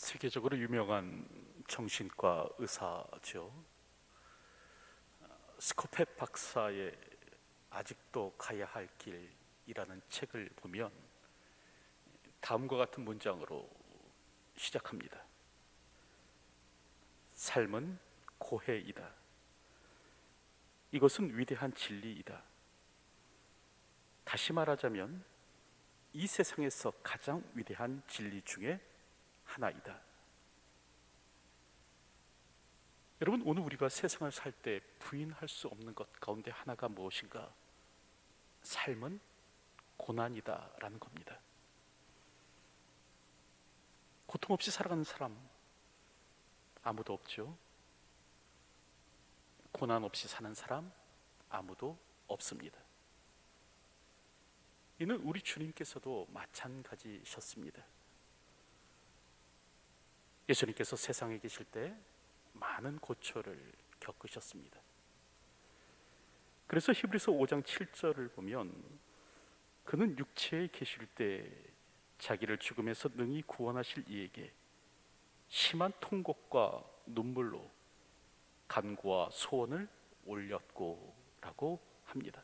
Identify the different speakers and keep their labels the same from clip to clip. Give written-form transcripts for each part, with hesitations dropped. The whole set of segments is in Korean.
Speaker 1: 세계적으로 유명한 정신과 의사죠. 스코펫 박사의 아직도 가야 할 길이라는 책을 보면 다음과 같은 문장으로 시작합니다. 삶은 고해이다. 이것은 위대한 진리이다. 다시 말하자면 이 세상에서 가장 위대한 진리 중에 하나이다. 여러분, 오늘 우리가 세상을 살 때 부인할 수 없는 것 가운데 하나가 무엇인가? 삶은 고난이다 라는 겁니다. 고통 없이 살아가는 사람 아무도 없죠. 고난 없이 사는 사람 아무도 없습니다. 이는 우리 주님께서도 마찬가지셨습니다. 예수님께서 세상에 계실 때 많은 고초를 겪으셨습니다. 그래서 히브리서 5장 7절을 보면 그는 육체에 계실 때 자기를 죽음에서 능히 구원하실 이에게 심한 통곡과 눈물로 간구와 소원을 올렸고 라고 합니다.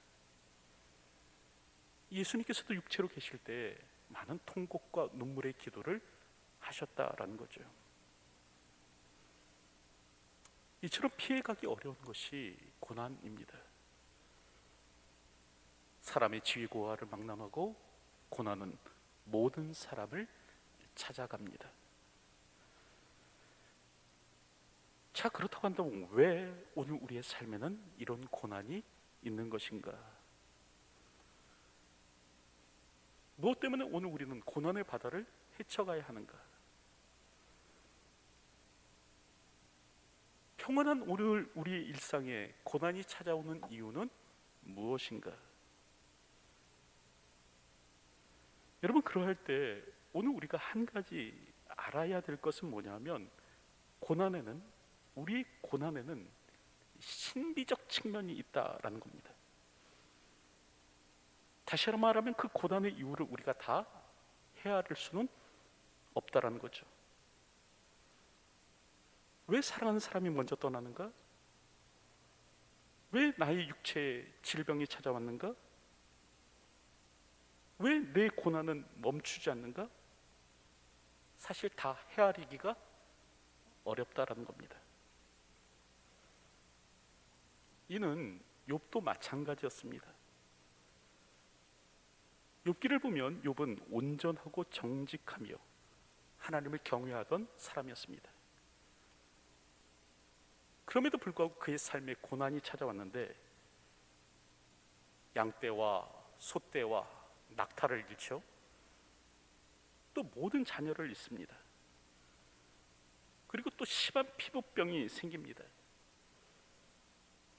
Speaker 1: 예수님께서도 육체로 계실 때 많은 통곡과 눈물의 기도를 하셨다라는 거죠. 이처럼 피해가기 어려운 것이 고난입니다. 사람의 지위고하를 망람하고 고난은 모든 사람을 찾아갑니다. 자, 그렇다고 한다면 왜 오늘 우리의 삶에는 이런 고난이 있는 것인가? 무엇 때문에 오늘 우리는 고난의 바다를 헤쳐가야 하는가? 평안한 오늘 우리의 일상에 고난이 찾아오는 이유는 무엇인가? 여러분, 그러할 때 오늘 우리가 한 가지 알아야 될 것은 뭐냐면 우리의 고난에는 신비적 측면이 있다라는 겁니다. 다시 말하면 그 고난의 이유를 우리가 다 헤아릴 수는 없다라는 거죠. 왜 사랑하는 사람이 먼저 떠나는가? 왜 나의 육체에 질병이 찾아왔는가? 왜 내 고난은 멈추지 않는가? 사실 다 헤아리기가 어렵다라는 겁니다. 이는 욥도 마찬가지였습니다. 욥기를 보면 욥은 온전하고 정직하며 하나님을 경외하던 사람이었습니다. 그럼에도 불구하고 그의 삶에 고난이 찾아왔는데 양떼와 소떼와 낙타를 잃죠. 또 모든 자녀를 잃습니다. 그리고 또 심한 피부병이 생깁니다.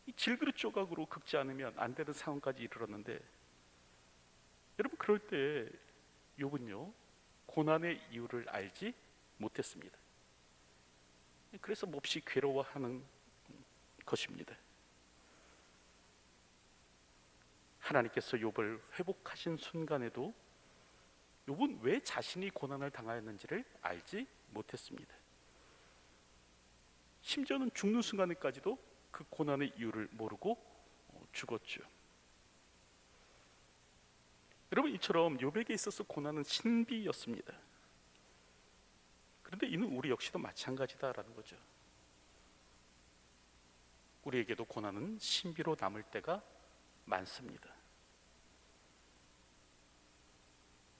Speaker 1: 이 질그릇 조각으로 긁지 않으면 안 되는 상황까지 이르렀는데, 여러분, 그럴 때 욥은요 고난의 이유를 알지 못했습니다. 그래서 몹시 괴로워하는 것입니다. 하나님께서 욥을 회복하신 순간에도 욥은 왜 자신이 고난을 당하였는지를 알지 못했습니다. 심지어는 죽는 순간에까지도 그 고난의 이유를 모르고 죽었죠. 여러분, 이처럼 욥에게 있어서 고난은 신비였습니다. 그런데 이는 우리 역시도 마찬가지다라는 거죠. 우리에게도 고난은 신비로 남을 때가 많습니다.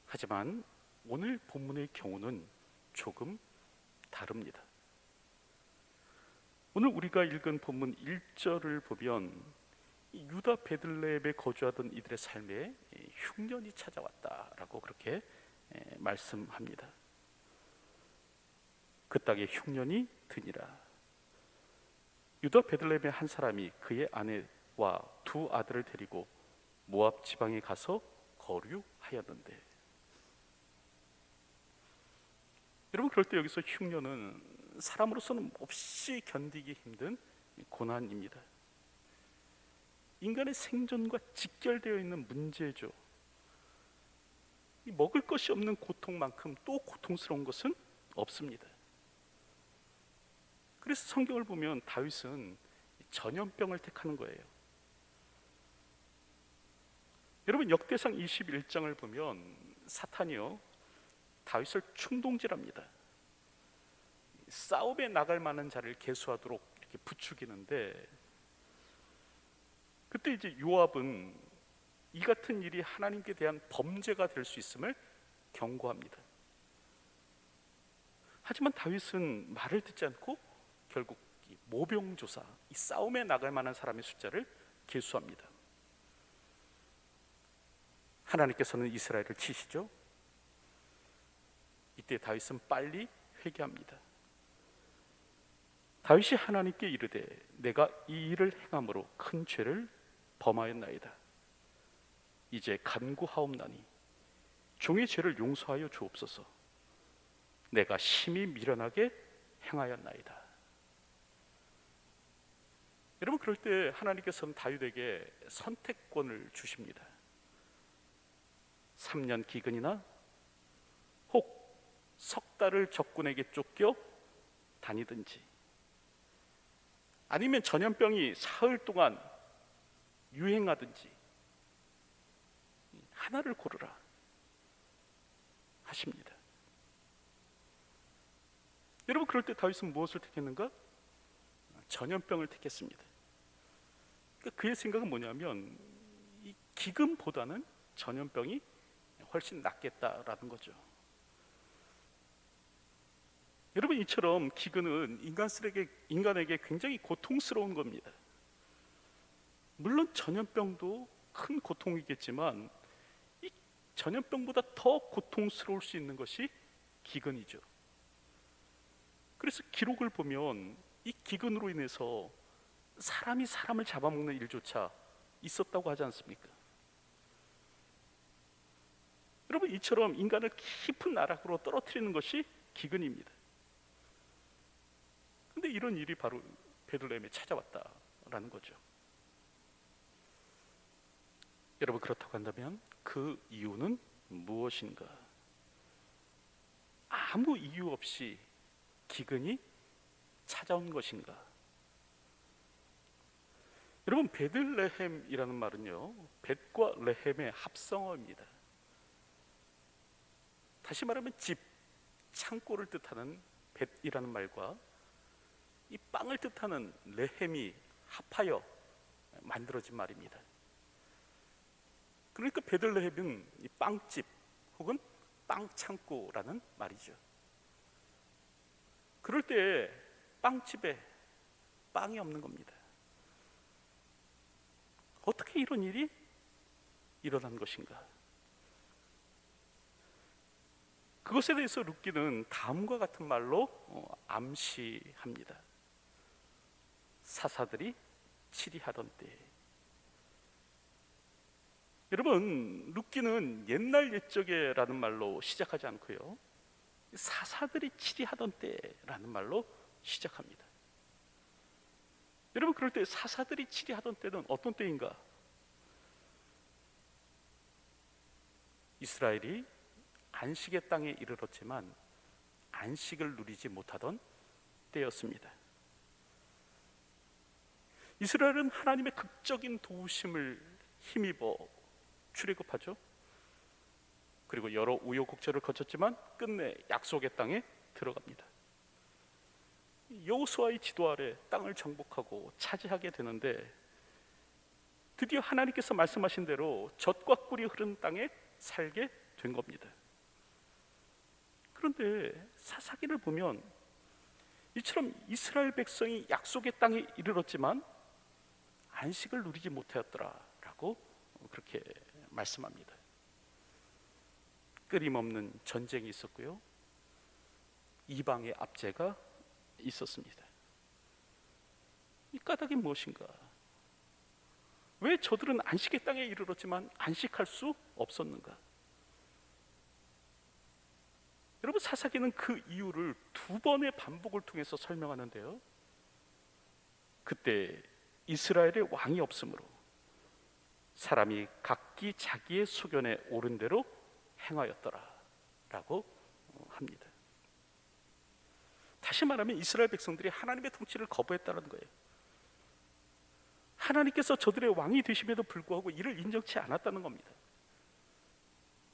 Speaker 1: 하지만 오늘 본문의 경우는 조금 다릅니다. 오늘 우리가 읽은 본문 1절을 보면 유다 베들레헴에 거주하던 이들의 삶에 흉년이 찾아왔다라고 그렇게 말씀합니다. 그 땅에 흉년이 드니라. 유다 베들레헴의 한 사람이 그의 아내와 두 아들을 데리고 모압 지방에 가서 거류하였는데, 여러분, 그럴 때 여기서 흉년은 사람으로서는 몹시 견디기 힘든 고난입니다. 인간의 생존과 직결되어 있는 문제죠. 먹을 것이 없는 고통만큼 또 고통스러운 것은 없습니다. 그래서 성경을 보면 다윗은 전염병을 택하는 거예요. 여러분, 역대상 21장을 보면 사탄이요, 다윗을 충동질합니다. 싸움에 나갈 만한 자를 계수하도록 이렇게 부추기는데, 그때 이제 요압은 이 같은 일이 하나님께 대한 범죄가 될 수 있음을 경고합니다. 하지만 다윗은 말을 듣지 않고 결국 이 모병조사, 이 싸움에 나갈 만한 사람의 숫자를 계수합니다. 하나님께서는 이스라엘을 치시죠. 이때 다윗은 빨리 회개합니다. 다윗이 하나님께 이르되 내가 이 일을 행함으로 큰 죄를 범하였나이다. 이제 간구하옵나니 종의 죄를 용서하여 주옵소서. 내가 심히 미련하게 행하였나이다. 여러분, 그럴 때 하나님께서는 다윗에게 선택권을 주십니다. 3년 기근이나 혹 석 달을 적군에게 쫓겨 다니든지, 아니면 전염병이 사흘 동안 유행하든지 하나를 고르라 하십니다. 여러분, 그럴 때 다윗은 무엇을 택했는가? 전염병을 택했습니다. 그러니까 그의 생각은 뭐냐면 이 기근보다는 전염병이 훨씬 낫겠다라는 거죠. 여러분, 이처럼 기근은 인간에게 굉장히 고통스러운 겁니다. 물론 전염병도 큰 고통이겠지만 이 전염병보다 더 고통스러울 수 있는 것이 기근이죠. 그래서 기록을 보면 이 기근으로 인해서 사람이 사람을 잡아먹는 일조차 있었다고 하지 않습니까? 여러분, 이처럼 인간을 깊은 나락으로 떨어뜨리는 것이 기근입니다. 근데 이런 일이 바로 베들레헴에 찾아왔다라는 거죠. 여러분, 그렇다고 한다면 그 이유는 무엇인가? 아무 이유 없이 기근이 찾아온 것인가? 여러분, 베들레헴이라는 말은요, 벳과 레헴의 합성어입니다. 다시 말하면 집, 창고를 뜻하는 벳이라는 말과 이 빵을 뜻하는 레헴이 합하여 만들어진 말입니다. 그러니까 베들레헴은 이 빵집 혹은 빵창고라는 말이죠. 그럴 때 빵집에 빵이 없는 겁니다. 어떻게 이런 일이 일어난 것인가? 그것에 대해서 룻기는 다음과 같은 말로 암시합니다. 사사들이 치리하던 때. 여러분, 룻기는 옛날 옛적에라는 말로 시작하지 않고요, 사사들이 치리하던 때라는 말로 시작합니다. 여러분, 그럴 때 사사들이 치리하던 때는 어떤 때인가? 이스라엘이 안식의 땅에 이르렀지만 안식을 누리지 못하던 때였습니다. 이스라엘은 하나님의 극적인 도우심을 힘입어 출애굽하죠. 그리고 여러 우여곡절을 거쳤지만 끝내 약속의 땅에 들어갑니다. 여호수아의 지도 아래 땅을 정복하고 차지하게 되는데, 드디어 하나님께서 말씀하신 대로 젖과 꿀이 흐르는 땅에 살게 된 겁니다. 그런데 사사기를 보면 이처럼 이스라엘 백성이 약속의 땅에 이르렀지만 안식을 누리지 못하였더라라고 그렇게 말씀합니다. 끊임없는 전쟁이 있었고요, 이방의 압제가 있었습니다. 이 까닭이 무엇인가? 왜 저들은 안식의 땅에 이르렀지만 안식할 수 없었는가? 여러분, 사사기는 그 이유를 두 번의 반복을 통해서 설명하는데요, 그때 이스라엘의 왕이 없으므로 사람이 각기 자기의 소견에 옳은 대로 행하였더라 라고 합니다. 다시 말하면 이스라엘 백성들이 하나님의 통치를 거부했다는 거예요. 하나님께서 저들의 왕이 되심에도 불구하고 이를 인정치 않았다는 겁니다.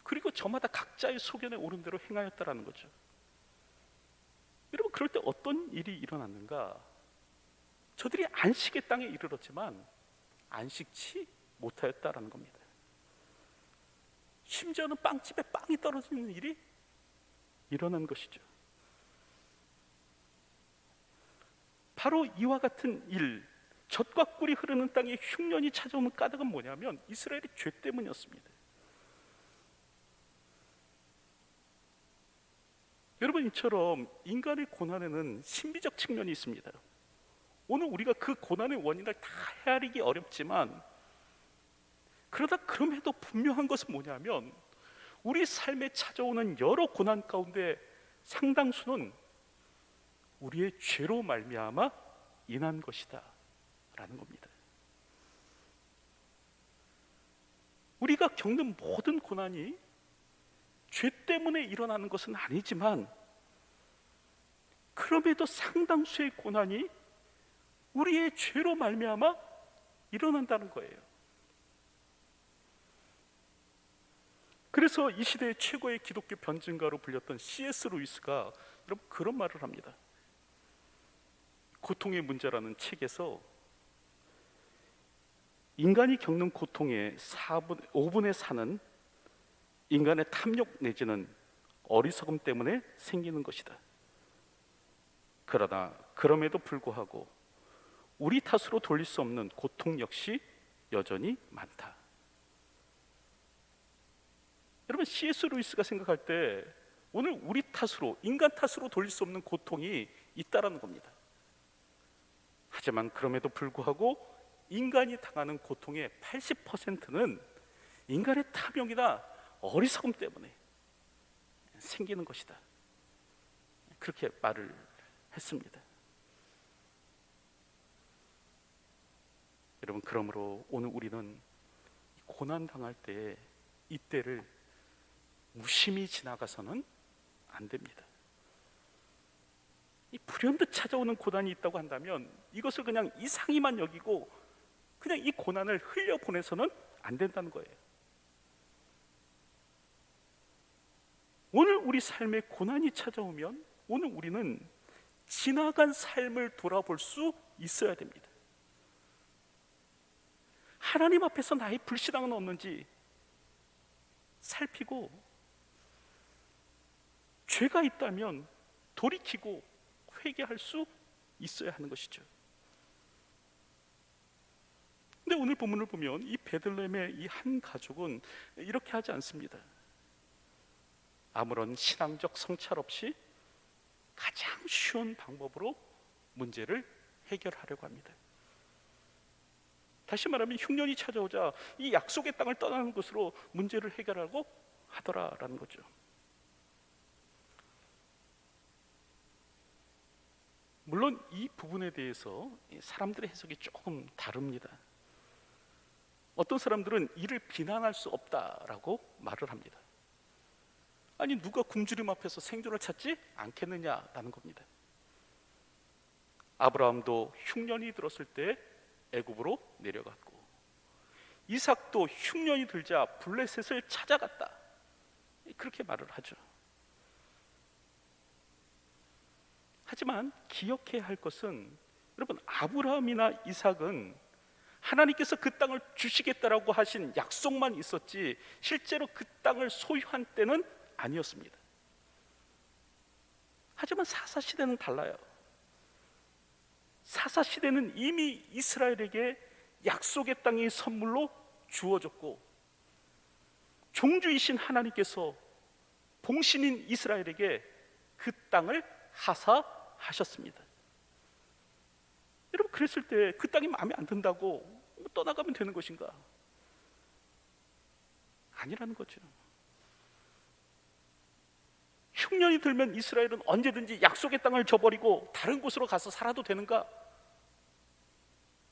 Speaker 1: 그리고 저마다 각자의 소견에 오른 대로 행하였다라는 거죠. 여러분, 그럴 때 어떤 일이 일어났는가? 저들이 안식의 땅에 이르렀지만 안식치 못하였다라는 겁니다. 심지어는 빵집에 빵이 떨어지는 일이 일어난 것이죠. 바로 이와 같은 일, 젖과 꿀이 흐르는 땅에 흉년이 찾아오는 까닭은 뭐냐면 이스라엘의 죄 때문이었습니다. 여러분, 이처럼 인간의 고난에는 신비적 측면이 있습니다. 오늘 우리가 그 고난의 원인을 다 헤아리기 어렵지만, 그럼에도 분명한 것은 뭐냐면 우리 삶에 찾아오는 여러 고난 가운데 상당수는 우리의 죄로 말미암아 인한 것이다 라는 겁니다. 우리가 겪는 모든 고난이 죄 때문에 일어나는 것은 아니지만, 그럼에도 상당수의 고난이 우리의 죄로 말미암아 일어난다는 거예요. 그래서 이 시대의 최고의 기독교 변증가로 불렸던 C.S. 루이스가 여러분 그런 말을 합니다. 고통의 문제라는 책에서 인간이 겪는 고통의 5분의 4는 인간의 탐욕 내지는 어리석음 때문에 생기는 것이다. 그러나 그럼에도 불구하고 우리 탓으로 돌릴 수 없는 고통 역시 여전히 많다. 여러분, C.S. 루이스가 생각할 때 오늘 우리 탓으로, 인간 탓으로 돌릴 수 없는 고통이 있다라는 겁니다. 하지만 그럼에도 불구하고 인간이 당하는 고통의 80%는 인간의 탐욕이나 어리석음 때문에 생기는 것이다. 그렇게 말을 했습니다. 여러분, 그러므로 오늘 우리는 고난 당할 때 이때를 무심히 지나가서는 안 됩니다. 이 불현듯 찾아오는 고난이 있다고 한다면 이것을 그냥 이상히만 여기고 그냥 이 고난을 흘려보내서는 안 된다는 거예요. 오늘 우리 삶에 고난이 찾아오면 오늘 우리는 지나간 삶을 돌아볼 수 있어야 됩니다. 하나님 앞에서 나의 불신앙은 없는지 살피고, 죄가 있다면 돌이키고 회개할 수 있어야 하는 것이죠. 근데 오늘 본문을 보면 이 베들레헴의 이 한 가족은 이렇게 하지 않습니다. 아무런 신앙적 성찰 없이 가장 쉬운 방법으로 문제를 해결하려고 합니다. 다시 말하면 흉년이 찾아오자 이 약속의 땅을 떠나는 것으로 문제를 해결하고 하더라라는 거죠. 물론 이 부분에 대해서 사람들의 해석이 조금 다릅니다. 어떤 사람들은 이를 비난할 수 없다라고 말을 합니다. 아니, 누가 굶주림 앞에서 생존을 찾지 않겠느냐라는 겁니다. 아브라함도 흉년이 들었을 때 애굽으로 내려갔고, 이삭도 흉년이 들자 블레셋을 찾아갔다, 그렇게 말을 하죠. 하지만 기억해야 할 것은, 여러분, 아브라함이나 이삭은 하나님께서 그 땅을 주시겠다라고 하신 약속만 있었지 실제로 그 땅을 소유한 때는 아니었습니다. 하지만 사사시대는 달라요. 사사시대는 이미 이스라엘에게 약속의 땅이 선물로 주어졌고, 종주이신 하나님께서 봉신인 이스라엘에게 그 땅을 하사하셨습니다. 여러분, 그랬을 때 그 땅이 마음에 안 든다고 떠나가면 되는 것인가? 아니라는 거죠. 흉년이 들면 이스라엘은 언제든지 약속의 땅을 저버리고 다른 곳으로 가서 살아도 되는가?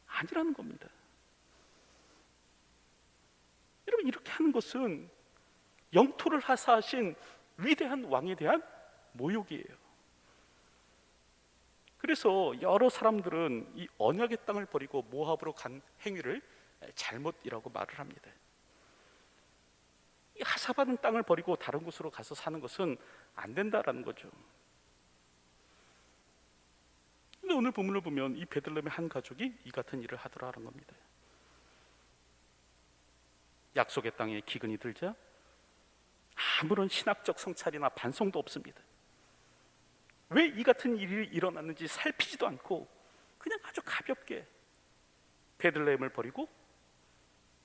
Speaker 1: 아니라는 겁니다. 여러분, 이렇게 하는 것은 영토를 하사하신 위대한 왕에 대한 모욕이에요. 그래서 여러 사람들은 이 언약의 땅을 버리고 모압으로 간 행위를 잘못이라고 말을 합니다. 이 하사받은 땅을 버리고 다른 곳으로 가서 사는 것은 안 된다라는 거죠. 근데 오늘 본문을 보면 이 베들레헴의 한 가족이 이 같은 일을 하더라는 겁니다. 약속의 땅에 기근이 들자 아무런 신학적 성찰이나 반성도 없습니다. 왜 이 같은 일이 일어났는지 살피지도 않고 그냥 아주 가볍게 베들레헴을 버리고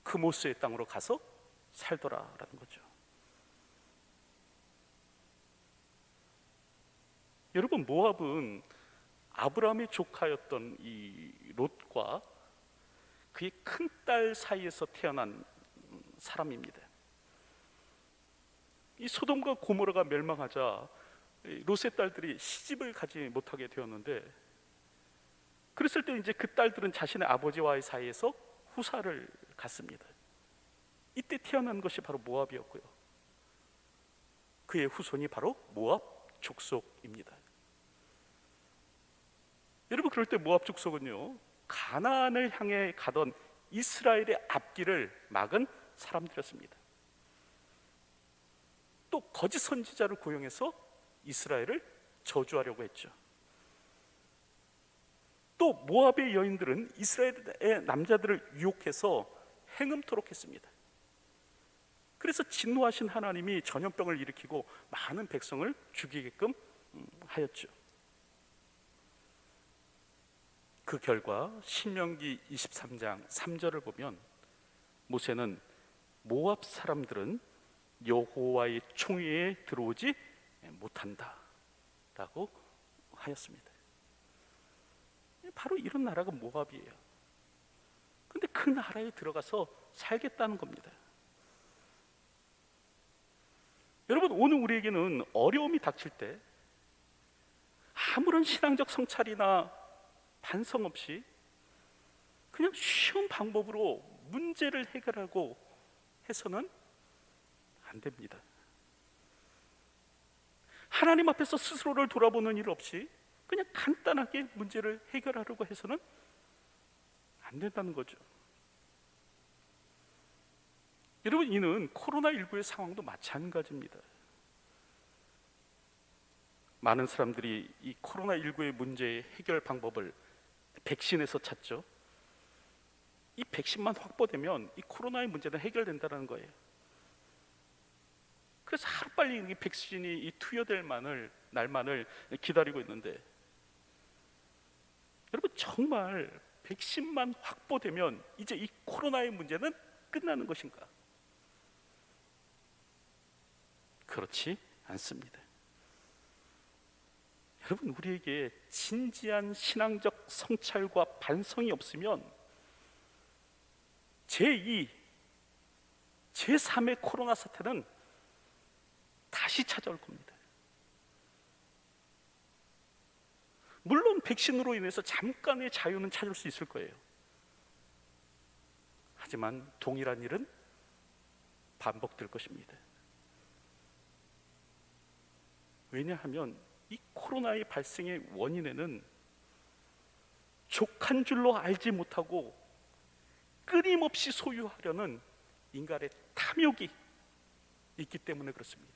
Speaker 1: 그모스의 땅으로 가서 살더라라는 거죠. 여러분, 모압은 아브라함의 조카였던 이 롯과 그의 큰딸 사이에서 태어난 사람입니다. 이 소돔과 고모라가 멸망하자 롯의 딸들이 시집을 가지 못하게 되었는데, 그랬을 때 이제 그 딸들은 자신의 아버지와의 사이에서 후사를 갖습니다. 이때 태어난 것이 바로 모압이었고요. 그의 후손이 바로 모압 족속입니다. 여러분, 그럴 때 모압 족속은요, 가나안을 향해 가던 이스라엘의 앞길을 막은 사람들이었습니다. 또 거짓 선지자를 고용해서 이스라엘을 저주하려고 했죠. 또 모압의 여인들은 이스라엘의 남자들을 유혹해서 행음토록 했습니다. 그래서 진노하신 하나님이 전염병을 일으키고 많은 백성을 죽이게끔 하였죠. 그 결과 신명기 23장 3절을 보면 모세는 모압 사람들은 여호와의 총회에 들어오지 못한다 라고 하였습니다. 바로 이런 나라가 모압이에요. 근데 그 나라에 들어가서 살겠다는 겁니다. 여러분, 오늘 우리에게는 어려움이 닥칠 때 아무런 신앙적 성찰이나 반성 없이 그냥 쉬운 방법으로 문제를 해결하고 해서는 안 됩니다. 하나님 앞에서 스스로를 돌아보는 일 없이 그냥 간단하게 문제를 해결하려고 해서는 안 된다는 거죠. 여러분, 이는 코로나19의 상황도 마찬가지입니다. 많은 사람들이 이 코로나19의 문제의 해결 방법을 백신에서 찾죠. 이 백신만 확보되면 이 코로나의 문제는 해결된다는 거예요. 그래서 하루빨리 이 백신이 투여될 날만을 기다리고 있는데, 여러분, 정말 백신만 확보되면 이제 이 코로나의 문제는 끝나는 것인가? 그렇지 않습니다. 여러분, 우리에게 진지한 신앙적 성찰과 반성이 없으면 제2, 제3의 코로나 사태는 다시 찾아올 겁니다. 물론 백신으로 인해서 잠깐의 자유는 찾을 수 있을 거예요. 하지만 동일한 일은 반복될 것입니다. 왜냐하면 이 코로나의 발생의 원인에는 족한 줄로 알지 못하고 끊임없이 소유하려는 인간의 탐욕이 있기 때문에 그렇습니다.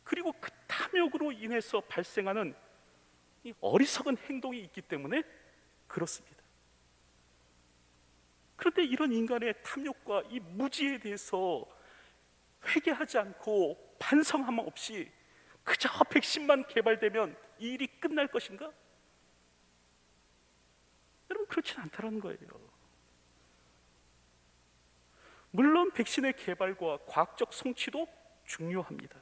Speaker 1: 그리고 그 탐욕으로 인해서 발생하는 이 어리석은 행동이 있기 때문에 그렇습니다. 그런데 이런 인간의 탐욕과 이 무지에 대해서 회개하지 않고 반성함 없이 그저 백신만 개발되면 이 일이 끝날 것인가? 여러분, 그렇진 않다는 거예요. 물론 백신의 개발과 과학적 성취도 중요합니다.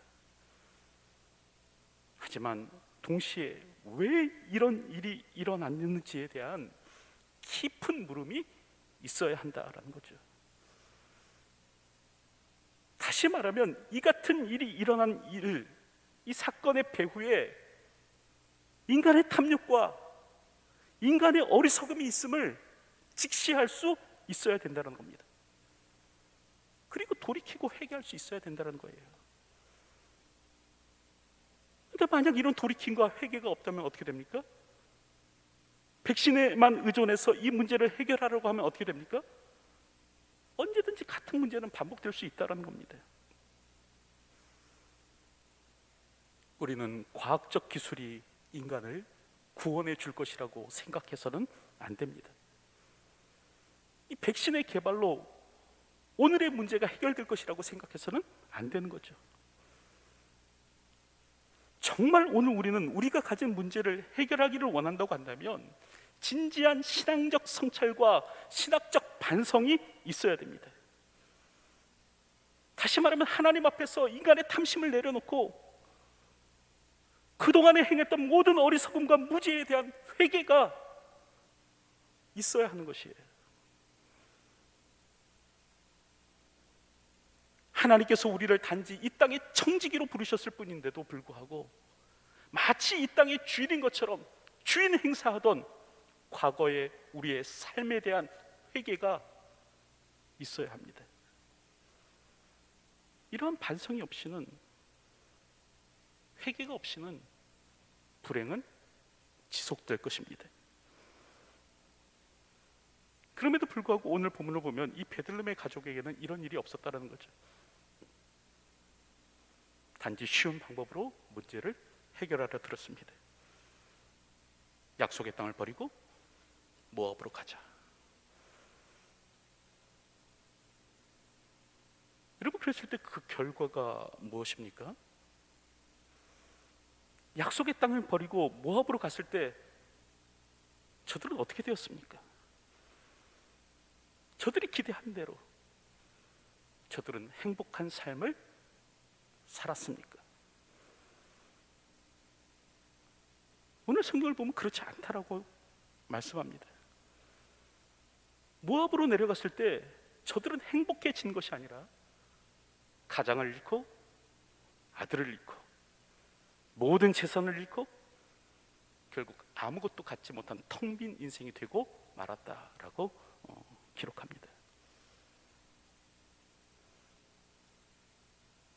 Speaker 1: 하지만 동시에 왜 이런 일이 일어났는지에 대한 깊은 물음이 있어야 한다라는 거죠. 다시 말하면 이 같은 일이 일어난 이 사건의 배후에 인간의 탐욕과 인간의 어리석음이 있음을 직시할 수 있어야 된다는 겁니다. 그리고 돌이키고 회개할 수 있어야 된다는 거예요. 근데 만약 이런 돌이킴과 회개가 없다면 어떻게 됩니까? 백신에만 의존해서 이 문제를 해결하려고 하면 어떻게 됩니까? 언제든지 같은 문제는 반복될 수 있다는 겁니다. 우리는 과학적 기술이 인간을 구원해 줄 것이라고 생각해서는 안 됩니다. 이 백신의 개발로 오늘의 문제가 해결될 것이라고 생각해서는 안 되는 거죠. 정말 오늘 우리는 우리가 가진 문제를 해결하기를 원한다고 한다면 진지한 신앙적 성찰과 신학적 반성이 있어야 됩니다. 다시 말하면 하나님 앞에서 인간의 탐심을 내려놓고 그동안에 행했던 모든 어리석음과 무지에 대한 회개가 있어야 하는 것이에요. 하나님께서 우리를 단지 이 땅의 청지기로 부르셨을 뿐인데도 불구하고 마치 이 땅의 주인인 것처럼 주인 행사하던 과거의 우리의 삶에 대한 회개가 있어야 합니다. 이러한 반성이 없이는, 회개가 없이는 불행은 지속될 것입니다. 그럼에도 불구하고 오늘 본문을 보면 이 베들레헴의 가족에게는 이런 일이 없었다는 거죠. 단지 쉬운 방법으로 문제를 해결하려 들었습니다. 약속의 땅을 버리고 모압으로 가자. 여러분, 그랬을 때 그 결과가 무엇입니까? 약속의 땅을 버리고 모압으로 갔을 때 저들은 어떻게 되었습니까? 저들이 기대한 대로 저들은 행복한 삶을 살았습니까? 오늘 성경을 보면 그렇지 않다라고 말씀합니다. 모압으로 내려갔을 때 저들은 행복해진 것이 아니라 가장을 잃고 아들을 잃고 모든 재산을 잃고 결국 아무것도 갖지 못한 텅 빈 인생이 되고 말았다라고 기록합니다.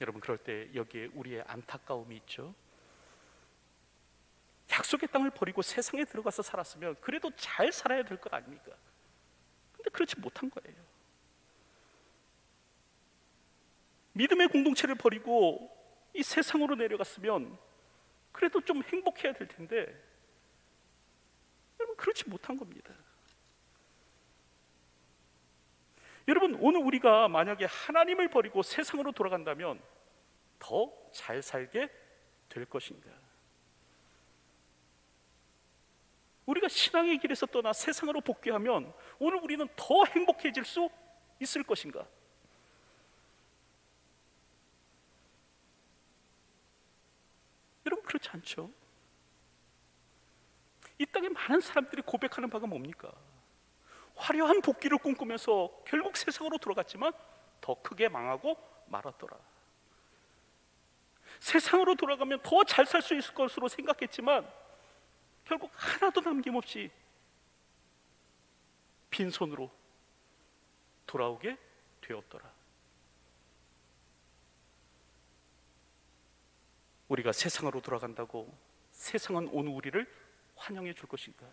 Speaker 1: 여러분, 그럴 때 여기에 우리의 안타까움이 있죠. 약속의 땅을 버리고 세상에 들어가서 살았으면 그래도 잘 살아야 될 것 아닙니까? 근데 그렇지 못한 거예요. 믿음의 공동체를 버리고 이 세상으로 내려갔으면 그래도 좀 행복해야 될 텐데 여러분, 그렇지 못한 겁니다. 여러분, 오늘 우리가 만약에 하나님을 버리고 세상으로 돌아간다면 더 잘 살게 될 것인가? 우리가 신앙의 길에서 떠나 세상으로 복귀하면 오늘 우리는 더 행복해질 수 있을 것인가? 여러분, 그렇지 않죠? 이 땅에 많은 사람들이 고백하는 바가 뭡니까? 화려한 복귀를 꿈꾸면서 결국 세상으로 돌아갔지만 더 크게 망하고 말았더라. 세상으로 돌아가면 더 잘 살 수 있을 것으로 생각했지만 결국 하나도 남김없이 빈손으로 돌아오게 되었더라. 우리가 세상으로 돌아간다고 세상은 오늘 우리를 환영해 줄 것인가?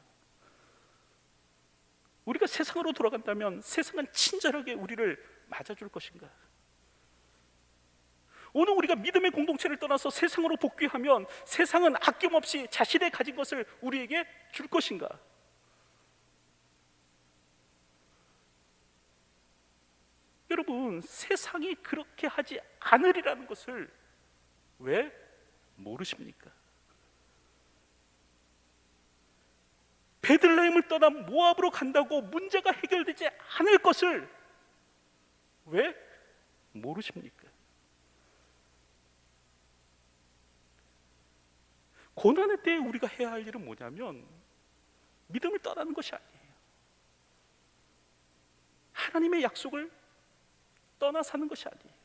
Speaker 1: 우리가 세상으로 돌아간다면 세상은 친절하게 우리를 맞아줄 것인가? 오늘 우리가 믿음의 공동체를 떠나서 세상으로 복귀하면 세상은 아낌없이 자신의 가진 것을 우리에게 줄 것인가? 여러분, 세상이 그렇게 하지 않으리라는 것을 왜 모르십니까? 베들레헴을 떠나 모압으로 간다고 문제가 해결되지 않을 것을 왜 모르십니까? 고난의 때에 우리가 해야 할 일은 뭐냐면 믿음을 떠나는 것이 아니에요. 하나님의 약속을 떠나 사는 것이 아니에요.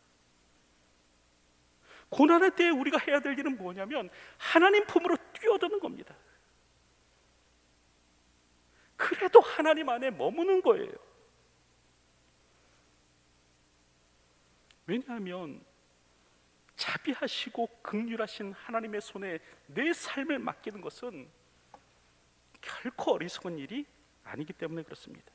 Speaker 1: 고난의 때에 우리가 해야 될 일은 뭐냐면 하나님 품으로 뛰어드는 겁니다. 그래도 하나님 안에 머무는 거예요. 왜냐하면 자비하시고 긍휼하신 하나님의 손에 내 삶을 맡기는 것은 결코 어리석은 일이 아니기 때문에 그렇습니다.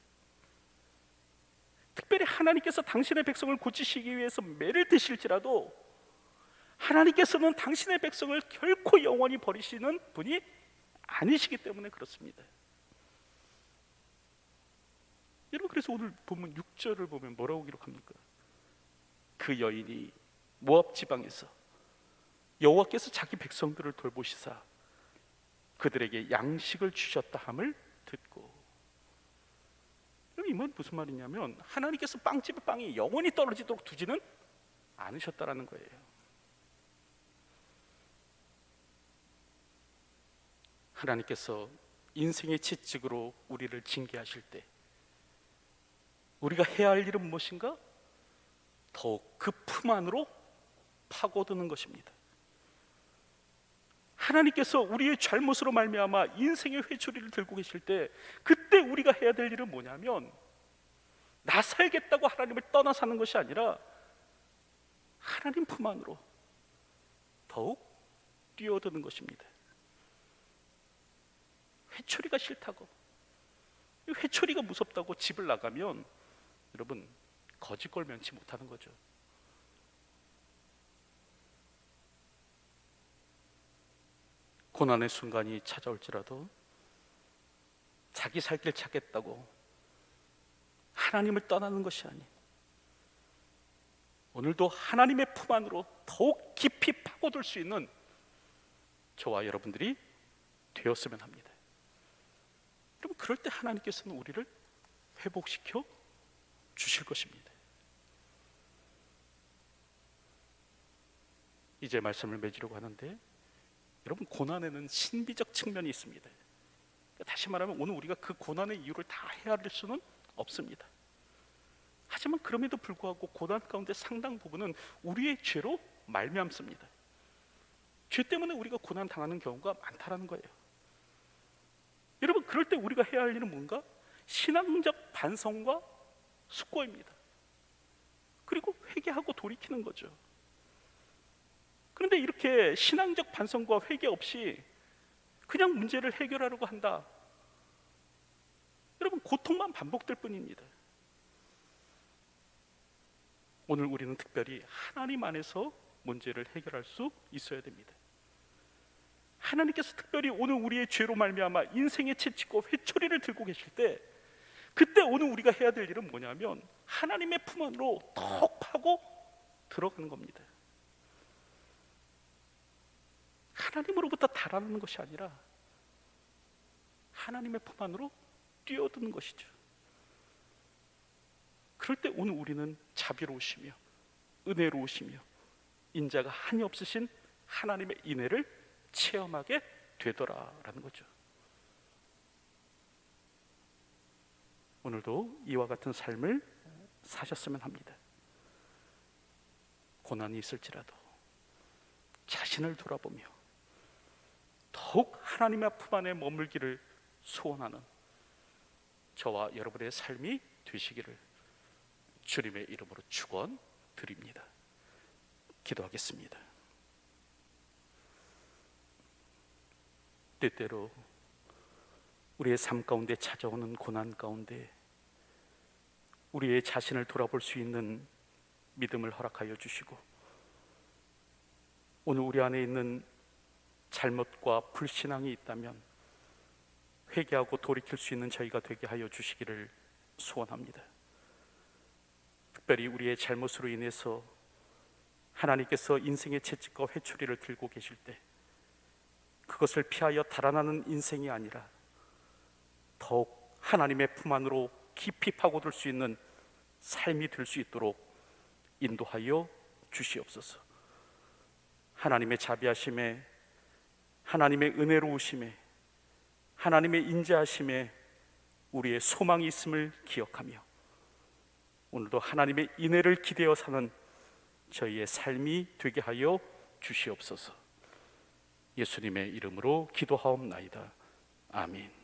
Speaker 1: 특별히 하나님께서 당신의 백성을 고치시기 위해서 매를 드실지라도 하나님께서는 당신의 백성을 결코 영원히 버리시는 분이 아니시기 때문에 그렇습니다. 여러분, 그래서 오늘 보면 6절을 보면 뭐라고 기록합니까? 그 여인이 모압 지방에서 여호와께서 자기 백성들을 돌보시사 그들에게 양식을 주셨다 함을 듣고. 이 말은 무슨 말이냐면 하나님께서 빵집에 빵이 영원히 떨어지도록 두지는 않으셨다라는 거예요. 하나님께서 인생의 채찍으로 우리를 징계하실 때 우리가 해야 할 일은 무엇인가? 더욱 그 품 안으로 파고드는 것입니다. 하나님께서 우리의 잘못으로 말미암아 인생의 회초리를 들고 계실 때 그때 우리가 해야 될 일은 뭐냐면 나 살겠다고 하나님을 떠나 사는 것이 아니라 하나님 품 안으로 더욱 뛰어드는 것입니다. 회초리가 싫다고, 회초리가 무섭다고 집을 나가면 여러분 거짓골 면치 못하는 거죠. 고난의 순간이 찾아올지라도 자기 살 길 찾겠다고 하나님을 떠나는 것이 아닌 오늘도 하나님의 품 안으로 더욱 깊이 파고들 수 있는 저와 여러분들이 되었으면 합니다. 여러분, 그럴 때 하나님께서는 우리를 회복시켜 주실 것입니다. 이제 말씀을 맺으려고 하는데 여러분, 고난에는 신비적 측면이 있습니다. 다시 말하면 오늘 우리가 그 고난의 이유를 다 헤아릴 수는 없습니다. 하지만 그럼에도 불구하고 고난 가운데 상당 부분은 우리의 죄로 말미암습니다. 죄 때문에 우리가 고난 당하는 경우가 많다라는 거예요. 여러분, 그럴 때 우리가 해야 할 일은 뭔가? 신앙적 반성과 숙고입니다. 그리고 회개하고 돌이키는 거죠. 그런데 이렇게 신앙적 반성과 회개 없이 그냥 문제를 해결하려고 한다. 여러분, 고통만 반복될 뿐입니다. 오늘 우리는 특별히 하나님 안에서 문제를 해결할 수 있어야 됩니다. 하나님께서 특별히 오늘 우리의 죄로 말미암아 인생의 채찍과 회초리를 들고 계실 때 그때 오늘 우리가 해야 될 일은 뭐냐면 하나님의 품 안으로 턱 파고 들어가는 겁니다. 하나님으로부터 달아나는 것이 아니라 하나님의 품 안으로 뛰어드는 것이죠. 그럴 때 오늘 우리는 자비로우시며 은혜로우시며 인자가 한이 없으신 하나님의 인애를 체험하게 되더라라는 거죠. 오늘도 이와 같은 삶을 사셨으면 합니다. 고난이 있을지라도 자신을 돌아보며 더욱 하나님의 품 안에 머물기를 소원하는 저와 여러분의 삶이 되시기를 주님의 이름으로 축원드립니다. 기도하겠습니다. 때때로 우리의 삶 가운데 찾아오는 고난 가운데 우리의 자신을 돌아볼 수 있는 믿음을 허락하여 주시고 오늘 우리 안에 있는 잘못과 불신앙이 있다면 회개하고 돌이킬 수 있는 저희가 되게 하여 주시기를 소원합니다. 특별히 우리의 잘못으로 인해서 하나님께서 인생의 채찍과 회초리를 들고 계실 때 그것을 피하여 달아나는 인생이 아니라 더욱 하나님의 품 안으로 깊이 파고들 수 있는 삶이 될 수 있도록 인도하여 주시옵소서. 하나님의 자비하심에 하나님의 은혜로우심에 하나님의 인자하심에 우리의 소망이 있음을 기억하며 오늘도 하나님의 인애를 기대어 사는 저희의 삶이 되게 하여 주시옵소서. 예수님의 이름으로 기도하옵나이다. 아멘.